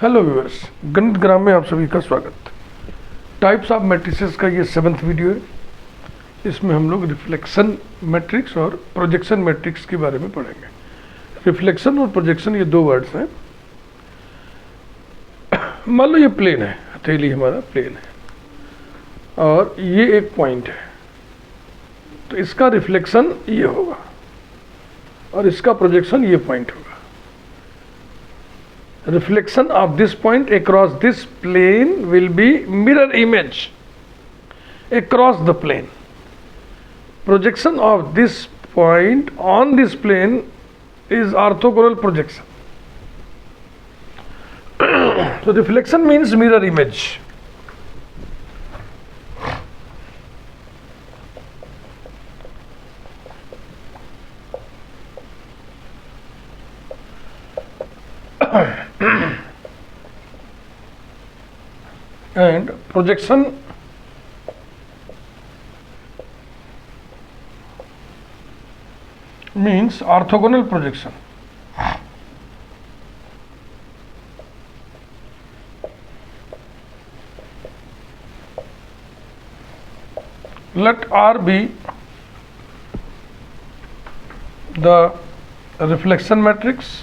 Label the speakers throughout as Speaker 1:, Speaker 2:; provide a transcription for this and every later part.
Speaker 1: Hello viewers, गणित ग्राम में आप सभी का स्वागत। टाइप्स ऑफ मैट्रिसेस का ये 7th वीडियो है। इसमें हम लोग रिफ्लेक्शन मैट्रिक्स और प्रोजेक्शन मैट्रिक्स के बारे में पढ़ेंगे। रिफ्लेक्शन और प्रोजेक्शन ये दो वर्ड्स हैं। मान लो ये प्लेन है, हथेली हमारा प्लेन है और ये एक पॉइंट है, तो इसका रिफ्लेक्शन ये होगा और इसका प्रोजेक्शन ये पॉइंट होगा। Reflection of this point across this plane will be mirror image across the plane. Projection of this point on this plane is orthogonal projection. So reflection means mirror image. And projection means orthogonal projection. Let R be the reflection matrix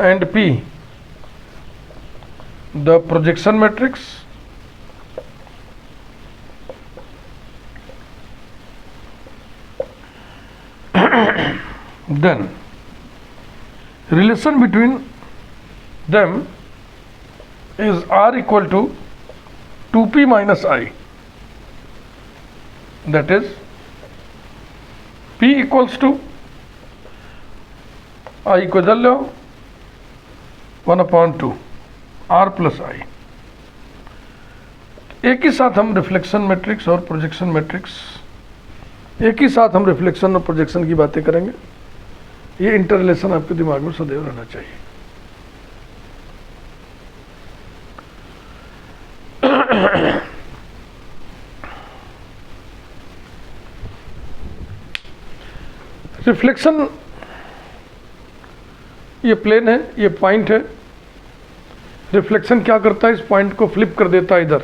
Speaker 1: and P the projection matrix. Then relation between them is R equal to 2P minus I, that is P equals to I को इधर ले आओ 1/2 R plus I। एक ही साथ हम reflection matrix और projection matrix एक ही साथ हम रिफ्लेक्शन और प्रोजेक्शन की बातें करेंगे। ये इंटर रिलेशन आपके दिमाग में सदैव रहना चाहिए। रिफ्लेक्शन, ये प्लेन है, ये पॉइंट है। रिफ्लेक्शन क्या करता है, इस पॉइंट को फ्लिप कर देता है इधर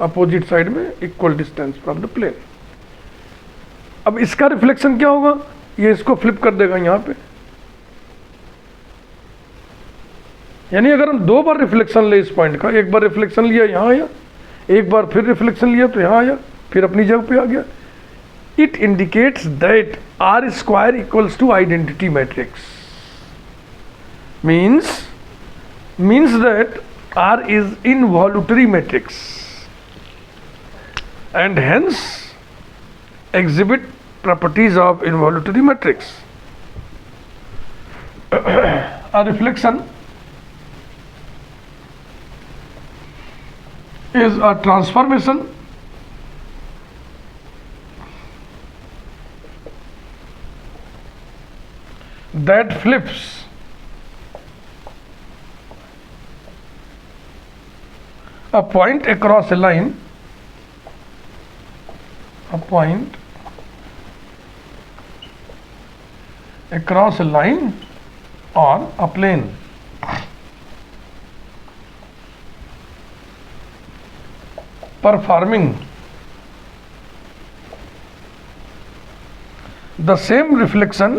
Speaker 1: अपोजिट साइड में equal distance from the plane. अब इसका रिफ्लेक्शन क्या होगा, ये इसको फ्लिप कर देगा यहाँ पे। यानी अगर हम दो बार रिफ्लेक्शन ले इस पॉइंट का, एक बार रिफ्लेक्शन लिया यहाँ आया, एक बार फिर रिफ्लेक्शन लिया तो यहाँ आया, फिर अपनी जगह पे आ गया। It indicates that R square equals to identity matrix. means that R is involuntary matrix and hence exhibit properties of involuntary matrix. A reflection is a transformation that flips a point across a line, a point across a line on a plane. Performing the same reflection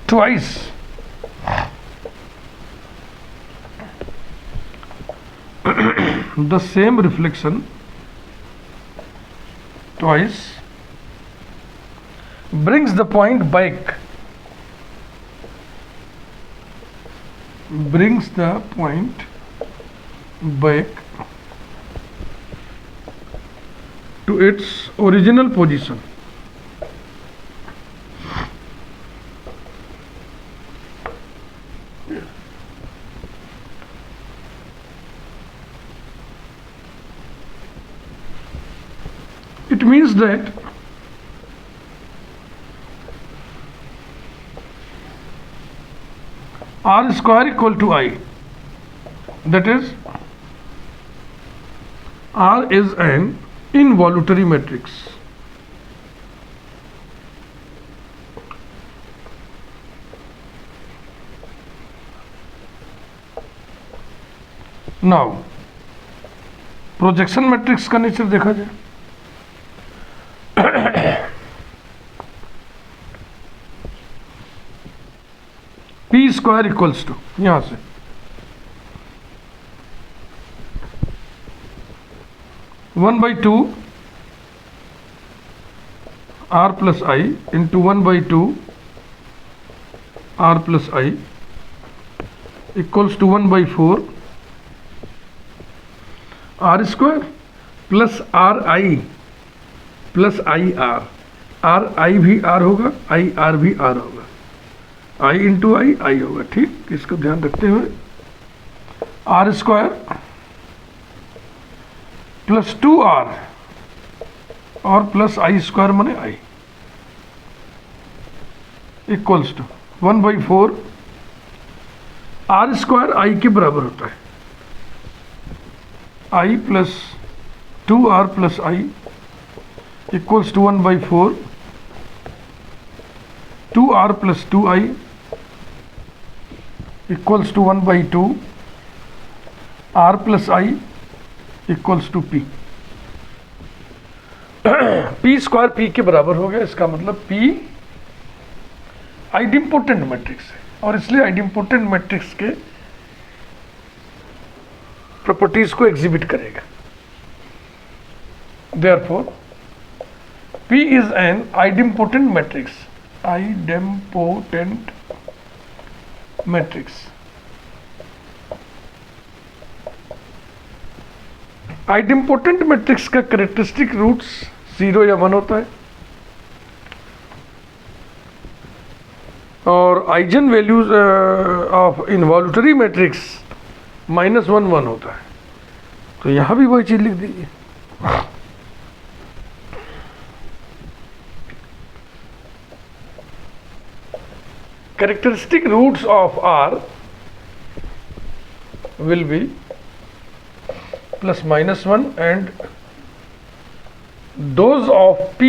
Speaker 1: twice the same reflection twice brings the point back, to its original position. It means that R square equal to I, that is R is an involuntary matrix. Now projection matrix का nature देखा जाए, P square equals to, यहां से one by two R plus I into one by two R plus I equals to one by four R square plus R I plus I R I भी R होगा, I R भी R होगा, आई into आई होगा। ठीक, इसको ध्यान रखते हुए R square plus two R और प्लस आई स्क्वायर माने I equals to one by four R square I के बराबर होता है, I plus two R plus I equals to one by four two R plus two I equals to one by two R plus I equals to P. P square P के बराबर हो गया, इसका मतलब पी आइडेम्पोटेंट मैट्रिक्स है और इसलिए idempotent matrix के प्रॉपर्टीज को एग्जिबिट करेगा। Therefore P is an idempotent matrix. Idempotent matrix. Idempotent matrix का कैरेक्टरिस्टिक रूट्स 0 या 1 होता है और eigen values of involutory matrix -1 होता है। तो यहां भी वही चीज लिख दीजिए। Characteristic roots of R will be +-1 and those of P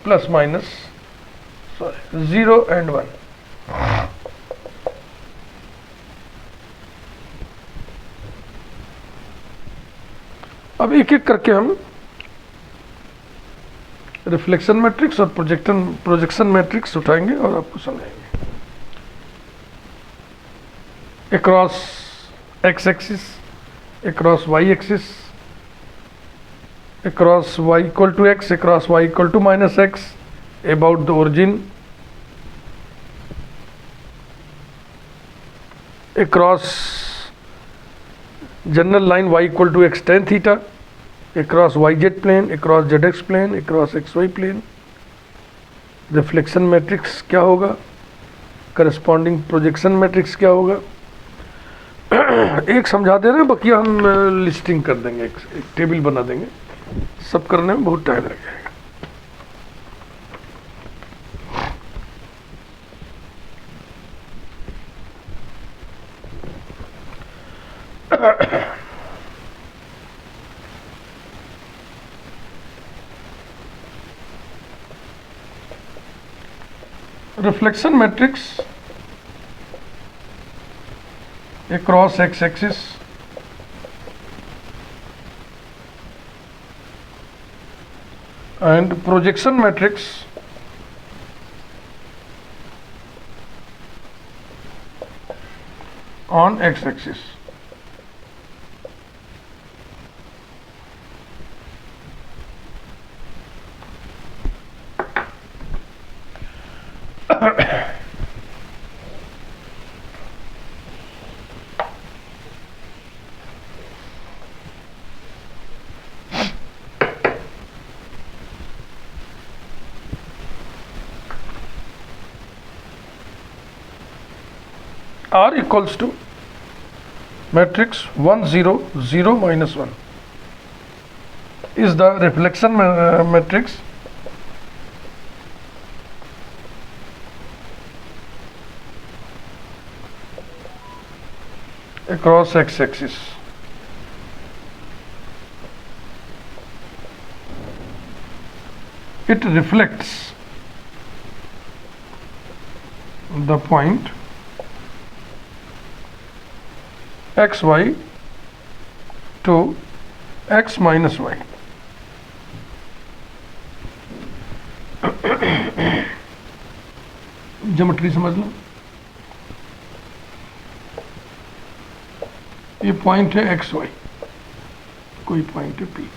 Speaker 1: ±0 and 1. अब एक एक करके हम रिफ्लेक्शन मैट्रिक्स और प्रोजेक्शन मैट्रिक्स उठाएंगे और आपको समझाएंगे। Across x axis, across y axis, across y equal to x, across y equal to -x, about the origin, across general line y equal to x tan theta, across yz plane, across zx plane, across xy plane। Reflection matrix क्या होगा, corresponding projection matrix क्या होगा, एक समझा दे रहे हैं, बाकी हम लिस्टिंग कर देंगे, एक टेबल बना देंगे, सब करने में बहुत टाइम लग जाएगा। Reflection matrix across x axis and projection matrix on x axis। R equals to matrix 1 0 0 -1 is the reflection matrix across x axis। It reflects the point x y to x minus y. Geometry समझ लो, ये point है x y, कोई point है P.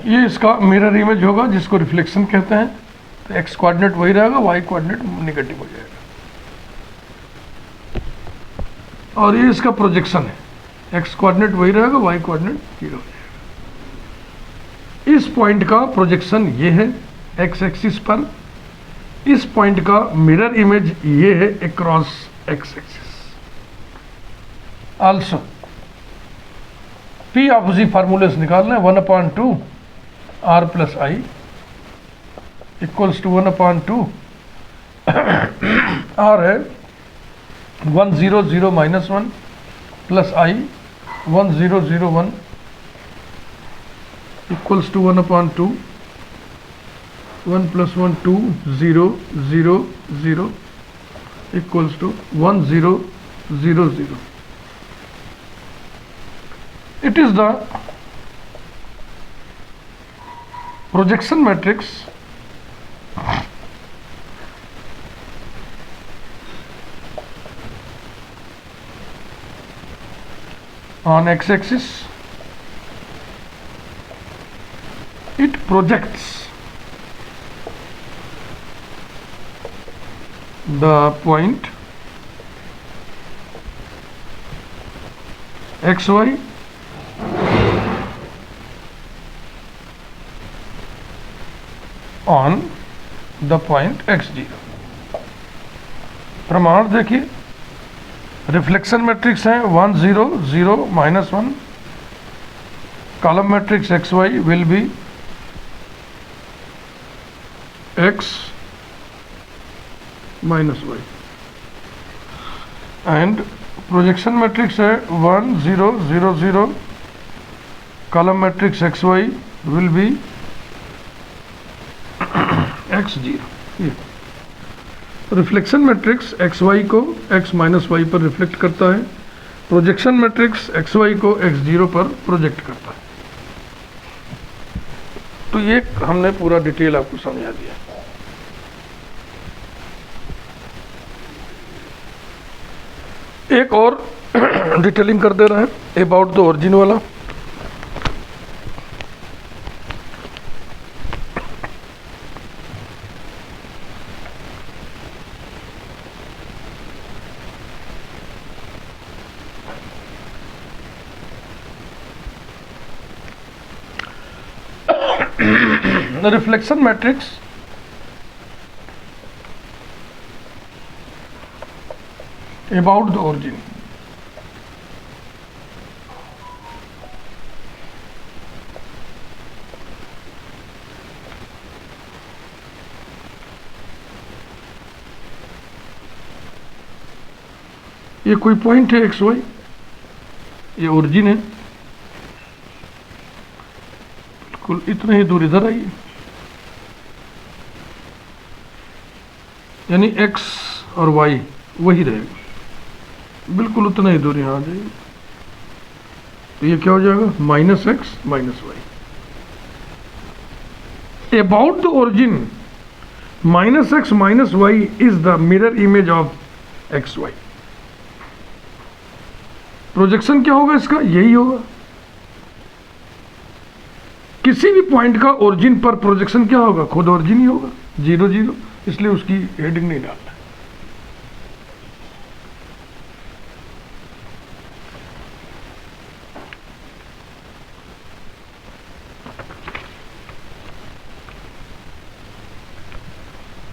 Speaker 1: ये इसका mirror image होगा जिसको रिफ्लेक्शन कहते हैं। तो एक्स कोऑर्डिनेट वही रहेगा, वाई कोऑर्डिनेट नेगेटिव हो जाएगा। और ये इसका प्रोजेक्शन है, एक्स कोऑर्डिनेट वही रहेगा, वाई कोऑर्डिनेट जीरो हो जाएगा। इस पॉइंट का प्रोजेक्शन ये है एक्स एक्सिस पर, इस पॉइंट का मिरर इमेज ये है across x axis. Also P आप उसी फार्मूले से निकालना है, 1/2 r plus I equals to 1/2 r है 100 minus 1 plus I 1001 equals to 1/2 1 plus 1 2 0 0 0 equals to 1 0 0 0. It is the projection matrix on x-axis. It projects the point xy on the point x0। प्रमाण देखिए, reflection matrix है 1 0 0 minus 1, column matrix x y will be x minus y, and projection matrix है 1 0 0 0, column matrix x y will be x zero. ये reflection matrix x Y को x minus Y पर reflect करता है, projection matrix x Y को x zero पर project करता है। तो ये हमने पूरा डिटेल आपको समझा दिया। एक और डिटेलिंग कर दे रहे हैं अबाउट द ओरिजिन वाला। The reflection matrix about the origin। ये कोई पॉइंट है एक्स वाई, ये ओरिजिन है, बिल्कुल इतना ही दूर इधर आइए, यानी x और y वही रहेगा, बिल्कुल उतना ही दूर यहाँ आ जाएगी। तो ये क्या हो जाएगा, minus x minus y. About the origin minus x minus y is the mirror image of x Y. Projection क्या होगा इसका, यही होगा। किसी भी पॉइंट का ओरिजिन पर प्रोजेक्शन क्या होगा, खुद ओरिजिन ही होगा, 0 0, इसलिए उसकी हेडिंग नहीं डालना है।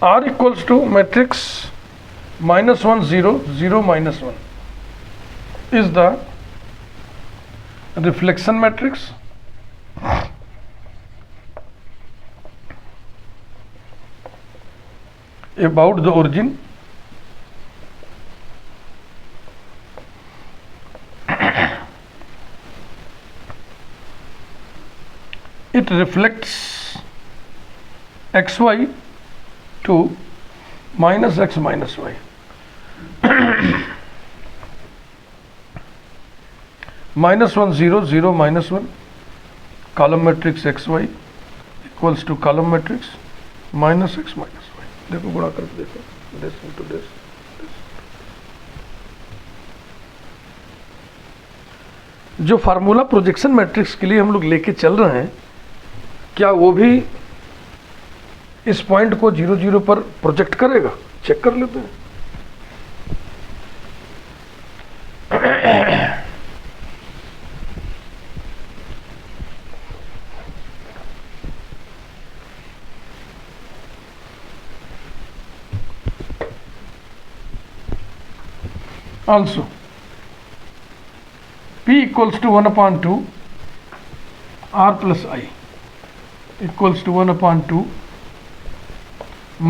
Speaker 1: R equals to matrix -1 0 0 -1 is the reflection matrix about the origin it reflects xy to minus x minus y, -1 0 0 -1, column matrix x y equals to column matrix minus x minus y. देखो गुणा करके देखो, this into this. जो formula projection matrix के लिए हम लोग लेके चल रहे हैं, क्या वो भी इस पॉइंट को 0 0 पर प्रोजेक्ट करेगा? चेक कर लेते हैं। Also, P equals to 1/2 R plus I equals to 1/2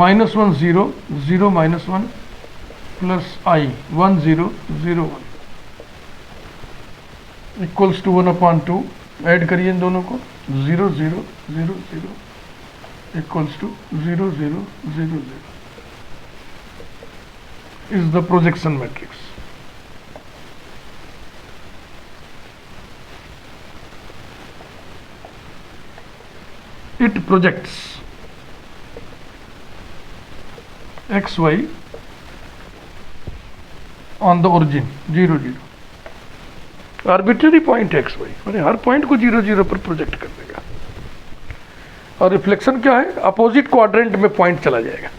Speaker 1: -1 0 0 -1 plus I 1 0 0 1 equals to 1/2। Add करिए इन दोनों को, 0 0 0 0 equals to 0 0 0 0 is the projection matrix. It projects x y on the origin 0 0, arbitrary point x y, मैंने हर point को 0 0 पर project कर देगा। और रिफ्लेक्शन क्या है? अपोजिट क्वाड्रेंट में पॉइंट चला जाएगा।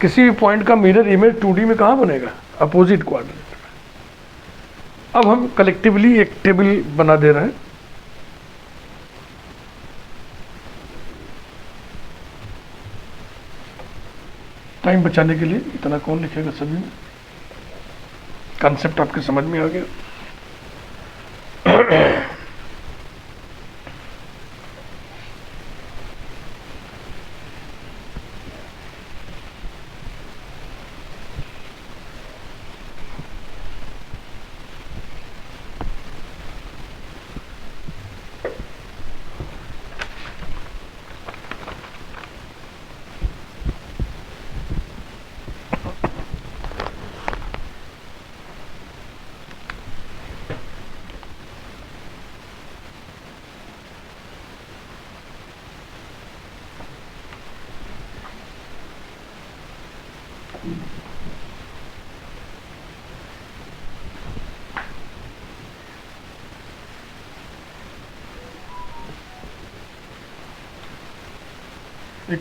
Speaker 1: किसी भी पॉइंट का मिरर इमेज 2D में कहाँ बनेगा? अपोजिट क्वाड्रेंट में। अब हम कलेक्टिवली एक टेबल बना दे रहे हैं। टाइम बचाने के लिए इतना कौन लिखेगा? सभी में कॉन्सेप्ट आपके समझ में आ गया।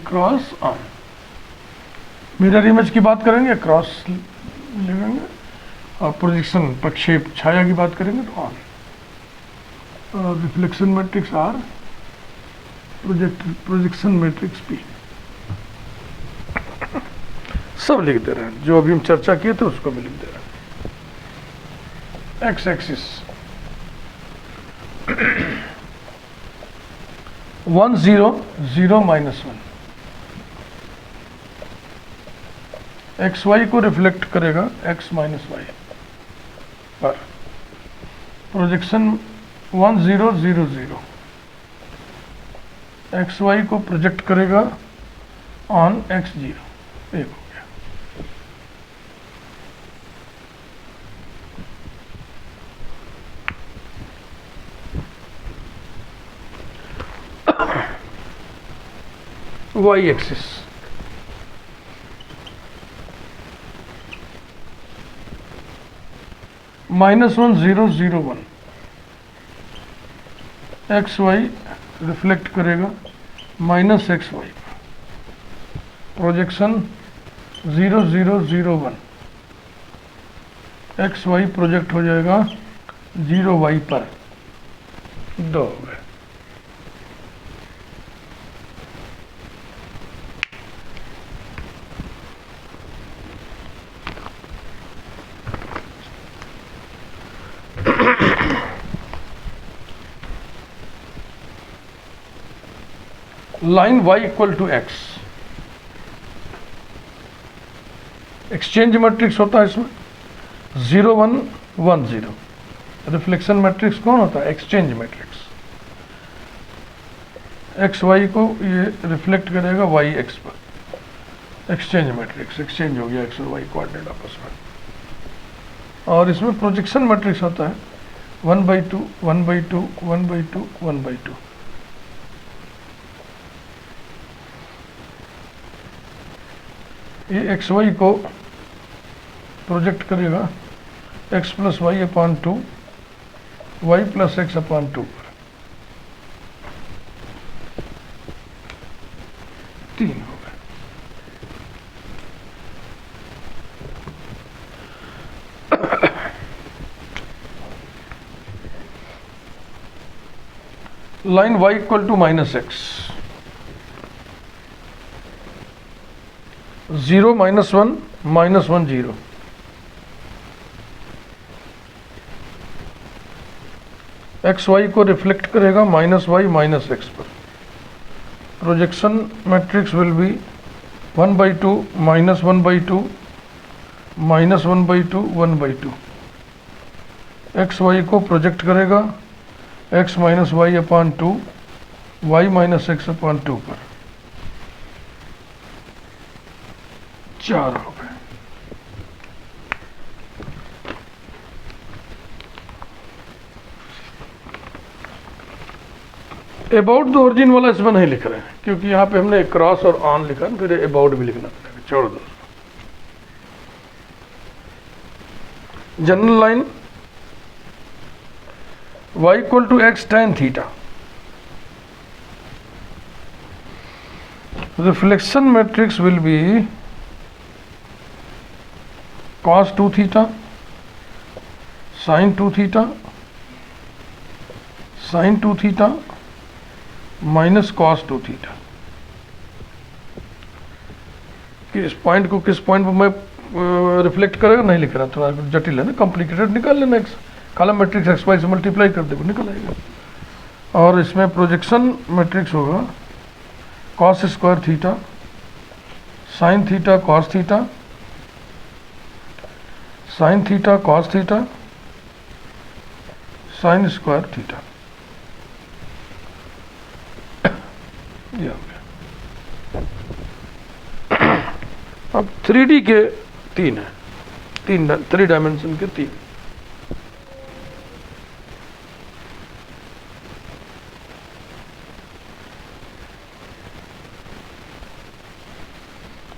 Speaker 1: क्रॉस ऑन, मिरर इमेज की बात करेंगे क्रॉस लेंगे, और प्रोजेक्शन प्रक्षेप छाया की बात करेंगे तो ऑन, और reflection matrix R, projection matrix P. सब लिख दे रहे हैं, जो अभी हम चर्चा किए थे उसको भी लिख दे रहे हैं। एक्स एक्सिस 1 0 0 -1, एक्स वाई को रिफ्लेक्ट करेगा एक्स माइनस वाई पर, प्रोजेक्शन 1 0 0 0, एक्स वाई को प्रोजेक्ट करेगा ऑन एक्स 0। एक हो गया। Y axis -1 0 0 1, X Y reflect करेगा minus X Y, projection 0 0 0 1, X Y project हो जाएगा 0 वाई पर। 2 हो गए। Line y equal to X, exchange matrix होता है इसमें 0 1 1 0, रिफ्लेक्शन मैट्रिक्स कौन होता है? Exchange matrix. एक्स वाई को ये रिफ्लेक्ट करेगा वाई एक्स पर, एक्सचेंज मैट्रिक्स, एक्सचेंज हो गया एक्स और वाई कोऑर्डिनेट आपस में। और इसमें प्रोजेक्शन मैट्रिक्स होता है 1/2 1/2 1/2 1/2। ये एक्स वाई को प्रोजेक्ट करेगा x plus y upon 2 y plus x upon 2 पर। 3 हो गए। Line y equal to -x, 0 -1 -1 0। X Y को रिफ्लेक्ट करेगा -y -x पर। Projection matrix will be 1/2 -1/2 -1/2 1/2। X Y को प्रोजेक्ट करेगा x minus y upon 2 y minus x upon 2 पर। 4 हो गए। अबाउट द ओरिजिन वाला इसमें नहीं लिख रहे हैं क्योंकि यहाँ पे हमने क्रॉस और ऑन लिखा, फिर अबाउट भी लिखना पड़ेगा, छोड़ दो। General line y equal to x tan theta. Reflection matrix will be cos 2 theta sin 2 theta sin 2 theta minus cos 2 theta. किस पॉइंट को किस पॉइंट पर मैं रिफ्लेक्ट करेगा नहीं लिख रहा, थोड़ा जटिल है ना, कॉम्प्लिकेटेड। निकाल लेना, x column matrix x y से मल्टीप्लाई कर देगा, निकल आएगा। और इसमें प्रोजेक्शन मैट्रिक्स होगा cos square theta sin theta cos theta sin theta cos theta sin square theta. ये हो गया। अब 3D के 3 है, 3 डायमेंशन के 3।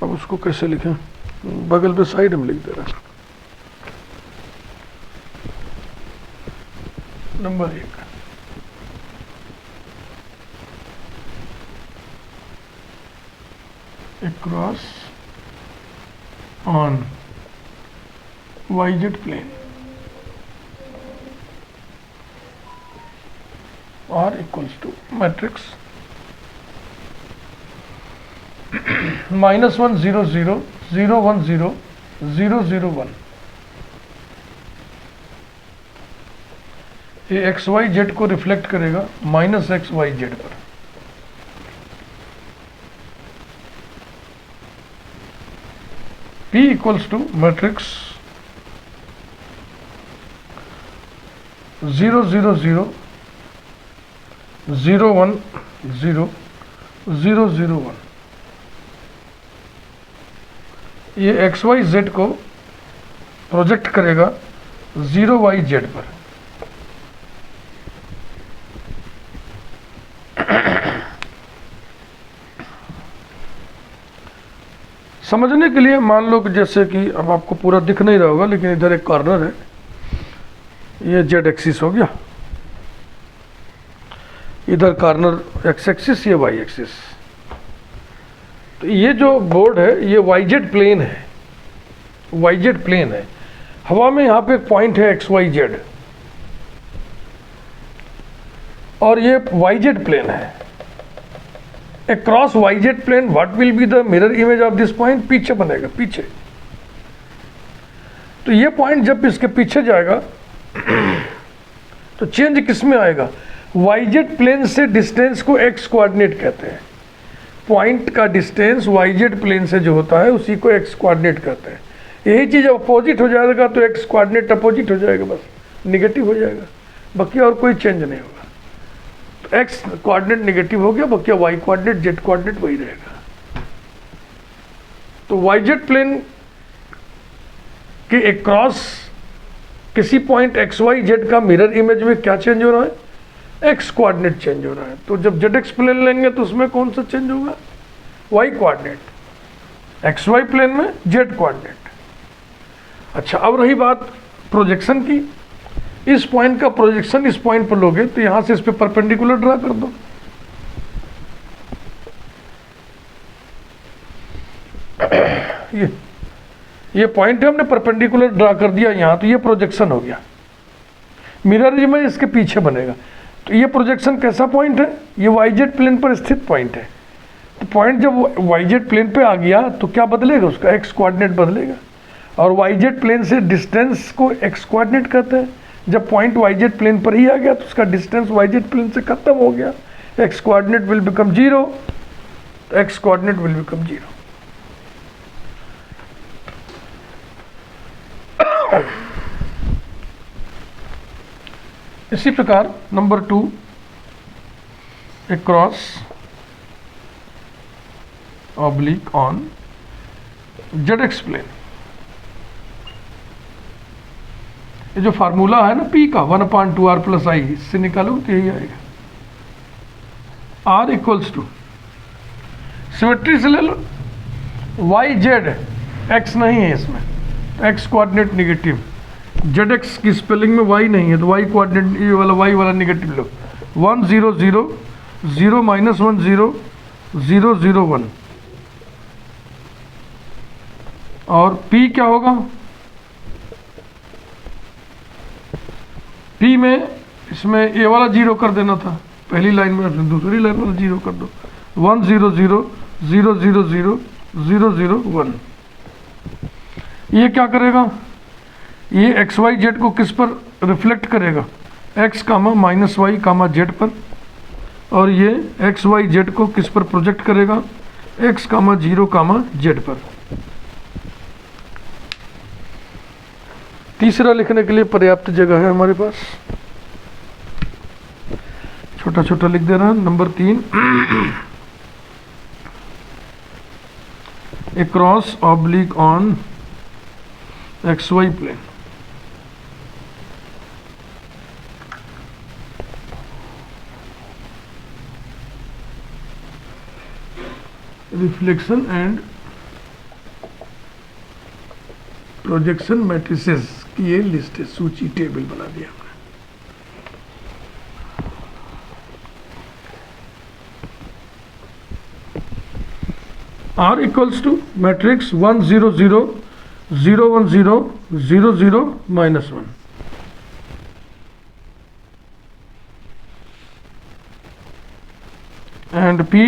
Speaker 1: अब उसको कैसे लिखें, बगल पे साइड में लिख दे रहा है। Number 1, across on YZ plane R equals to matrix -1 0 0 0 1 0 0 0 1। ये एक्स वाई जेड को रिफ्लेक्ट करेगा -x y z पर। P equals to matrix 0 0 0 0 1 0 0 0 1। ये एक्स वाई जेड को प्रोजेक्ट करेगा 0 y z पर। समझने के लिए मान लो कि जैसे कि अब आपको पूरा दिख नहीं रहा होगा, लेकिन इधर एक कॉर्नर है, ये जेड एक्सिस हो गया, इधर कॉर्नर एक्स एक्सिस, ये वाई एक्सिस। तो ये जो बोर्ड है ये वाई जेड प्लेन है, वाई जेड प्लेन है। हवा में यहाँ पे एक पॉइंट है एक्स वाई जेड, और ये वाई जेड प्लेन है। Across YZ plane, what will be the mirror image of this point? पीछे बनेगा, पीछे। तो ये पॉइंट जब इसके पीछे जाएगा तो चेंज किस में आएगा? YZ प्लेन से डिस्टेंस को x कोऑर्डिनेट कहते हैं। पॉइंट का डिस्टेंस YZ प्लेन से जो होता है उसी को x कोऑर्डिनेट कहते हैं। यही चीज़ अपोजिट हो जाएगा तो x कोऑर्डिनेट अपोजिट हो जाएगा, बस निगेटिव हो जाएगा, बाकी और कोई चेंज नहीं होगा। एक्स कोऑर्डिनेट नेगेटिव हो गया, बाकी वाई कोऑर्डिनेट जेड कोऑर्डिनेट वही रहेगा। तो yz प्लेन के अक्रॉस किसी पॉइंट एक्स वाई जेड का मिरर इमेज में क्या चेंज हो रहा है, एक्स कोऑर्डिनेट चेंज हो रहा है। तो जब जेड एक्स प्लेन लेंगे तो उसमें कौन सा चेंज होगा, y coordinate, x y plane में जेड कोऑर्डिनेट। अच्छा, अब रही बात प्रोजेक्शन की, इस पॉइंट का प्रोजेक्शन इस पॉइंट पर लोगे तो यहां से इस पे परपेंडिकुलर ड्रा कर दो। ये पॉइंट है, हमने परपेंडिकुलर ड्रा कर दिया यहां, तो ये प्रोजेक्शन हो गया। मिरर इमेज इसके पीछे बनेगा। तो ये प्रोजेक्शन कैसा पॉइंट है, ये वाईजेड प्लेन पर स्थित पॉइंट है। तो पॉइंट जब वाईजेड प्लेन पे आ गया तो क्या बदलेगा, उसका एक्स कोऑर्डिनेट बदलेगा। और वाईजेड प्लेन से डिस्टेंस को एक्स कोऑर्डिनेट कहते हैं। जब पॉइंट वाईजेड प्लेन पर ही आ गया तो उसका डिस्टेंस वाईजेड प्लेन से खत्म हो गया, एक्स कोऑर्डिनेट विल बिकम 0, तो एक्स कोऑर्डिनेट विल बिकम 0। इसी प्रकार number 2, across oblique on z x plane. ये जो फार्मूला है ना पी का 1/2r + i, इससे निकालो तो यही आएगा। r इक्वल्स टू, सिमेट्री से ले लो, वाई जेड, एक्स नहीं है इसमें, x coordinate negative, Z x की स्पेलिंग में वाई नहीं है तो वाई कोऑर्डिनेट, ये वाला वाई वाला निगेटिव लो। 1 0 0 0 -1 0 0 0 1। और P क्या होगा, P में इसमें ये वाला 0 कर देना था पहली लाइन में, दूसरी लाइन वाला 0 कर दो। 1 0 0 0 0 0 0 0 1। ये क्या करेगा, ये एक्स वाई जेड को किस पर रिफ्लेक्ट करेगा, x comma minus y comma z पर। और ये एक्स वाई जेड को किस पर प्रोजेक्ट करेगा, x कामा 0 कामा जेड पर। तीसरा लिखने के लिए पर्याप्त जगह है हमारे पास, छोटा छोटा लिख दे रहा है। Number 3, across oblique on x y plane. Reflection and projection matrices की ये लिस्ट है, सूची टेबल बना दिया हमने। R equals to matrix 1 0 0 0 1 0 0 0 -1। And P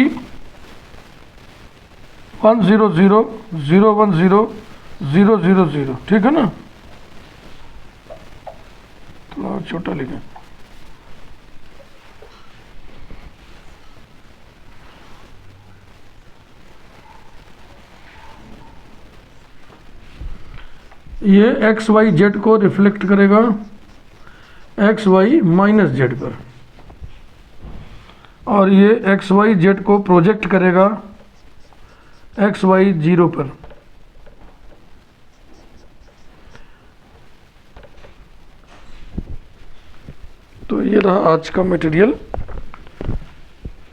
Speaker 1: 1 0 0 0 1 0 0 0 0। ठीक है ना, थोड़ा छोटा लिखें। ये एक्स वाई जेड को रिफ्लेक्ट करेगा एक्स वाई माइनस जेड पर, और ये एक्स वाई जेड को प्रोजेक्ट करेगा एक्स वाई 0 पर। तो ये रहा आज का material,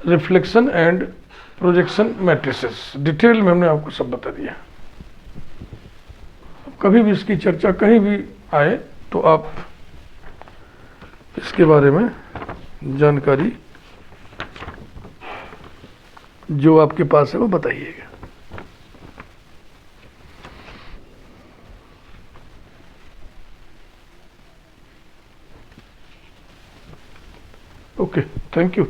Speaker 1: reflection and projection matrices. Detail में हमने आपको सब बता दिया। कभी भी इसकी चर्चा कहीं भी आए तो आप इसके बारे में जानकारी जो आपके पास है वो बताइएगा। Okay, thank you.